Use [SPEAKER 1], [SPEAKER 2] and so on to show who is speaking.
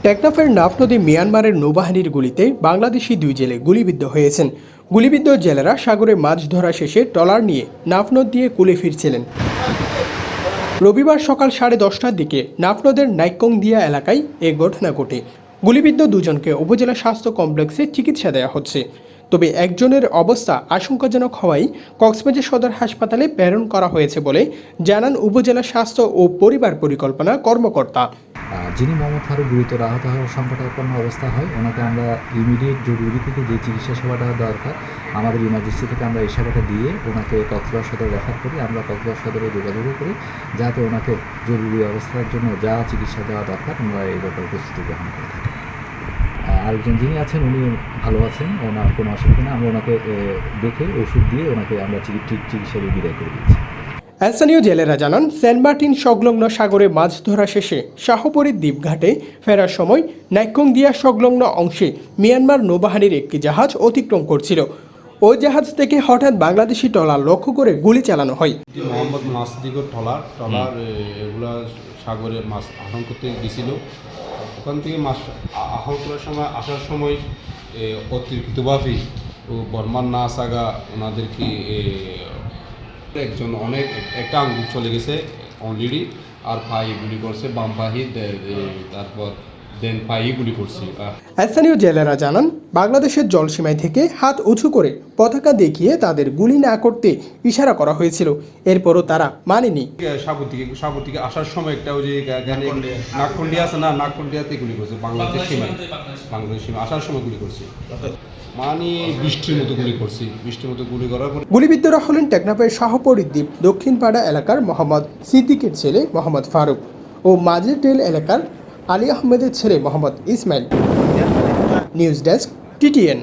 [SPEAKER 1] টেকনাফের নাফ নদী মিয়ানমারের নৌবাহিনীর গুলিতে বাংলাদেশি দুই জেলে গুলিবিদ্ধ হয়েছেন। গুলিবিদ্ধ জেলেরা সাগরে মাছ ধরা শেষে ট্রলার নিয়ে নাফ নদ দিয়ে কুলে ফিরছিলেন। রবিবার সকাল 10:30টার দিকে নাফ নদের নাইকংদিয়া এলাকায় এ ঘটনা ঘটে। গুলিবিদ্ধ দুজনকে উপজেলা স্বাস্থ্য কমপ্লেক্সে চিকিৎসা দেওয়া হচ্ছে, তবে একজনের অবস্থা আশঙ্কাজনক হওয়ায় কক্সবাজার সদর হাসপাতালে প্রেরণ করা হয়েছে বলে জানান উপজেলা স্বাস্থ্য ও পরিবার পরিকল্পনা কর্মকর্তা।
[SPEAKER 2] যিনি মোহাম্মদ ফারুক গুরুতর আহত হওয়ার সংকটাপন্ন অবস্থা হয়, ওনাকে আমরা ইমিডিয়েট জরুরি থেকে যে চিকিৎসা সেবাটা দরকার আমাদের ইমার্জেন্সি থেকে আমরা এই সেবাটা দিয়ে ওনাকে কক্সবাজার সদরে রেফার করি। আমরা কক্সবাজার সদরে যোগাযোগও করি যাতে ওনাকে জরুরি অবস্থার জন্য যা চিকিৎসা দেওয়া দরকার আমরা এই ব্যাপারে প্রস্তুতি গ্রহণ করে থাকি। আরেকজন যিনি আছেন উনি ভালো আছেন, ওনার কোনো অসুবিধা নেই। আমরা ওনাকে দেখে ওষুধ দিয়ে ওনাকে আমরা চিকিৎসা দিয়ে বিদায় করে দিয়েছি।
[SPEAKER 1] স্থানীয় জেলেরা জানান, সেন্ট মার্টিন সংলগ্ন সাগরে মাছ ধরা শেষে শাহপরী দ্বীপঘাটে ফেরার সময় নাইকংদিয়া সংলগ্ন অংশে মিয়ানমার নৌবাহিনীর একটি জাহাজ অতিক্রম করছিল। ওই জাহাজ থেকে হঠাৎ বাংলাদেশি ট্রলার লক্ষ্য করে গুলি চালানো হয়।
[SPEAKER 3] মোহাম্মদ নাসদিগর ট্রলার এগুলা সাগরে মাছ আহরণ করতে গেছিল। ওখান থেকে মাছ আহরণ করার সময় আসার সময় অতিরিক্তভাবে বর্মার না সাগা ওনাদেরকে একজন একটা আঙ্গুল চলে গেছে অলরেডি, আর পায়ে গুলি করছে বাম পায়ে, তারপর দেন পায়ে গুলি করছে।
[SPEAKER 1] স্থানীয় জেলেরা জানান, বাংলাদেশের জলসীমায় থেকে হাত উঁচু করে পতাকা দেখিয়ে তাদের গুলি না করতে ইশারা করা হয়েছিল, এরপরও তারা মানেনি।
[SPEAKER 3] সাগর থেকে আসার সময় একটা ওই যে নাগকুন্ডিয়া আছে না, নাগকুন্ডিয়াতে গুলি করছে। বাংলাদেশ সীমায় আসার সময় গুলি করছে, মানে বৃষ্টির মতো গুলি করার পর
[SPEAKER 1] গুলিবিদ্ধরা হলেন টেকনাফের শাহপরী দ্বীপ দক্ষিণপাড়া এলাকার মোহাম্মদ সিদ্দিকের ছেলে মোহাম্মদ ফারুক ও মাঝেরটেল এলাকার আলী আহমেদের ছেলে Mohammad Ismail. News desk, TTN।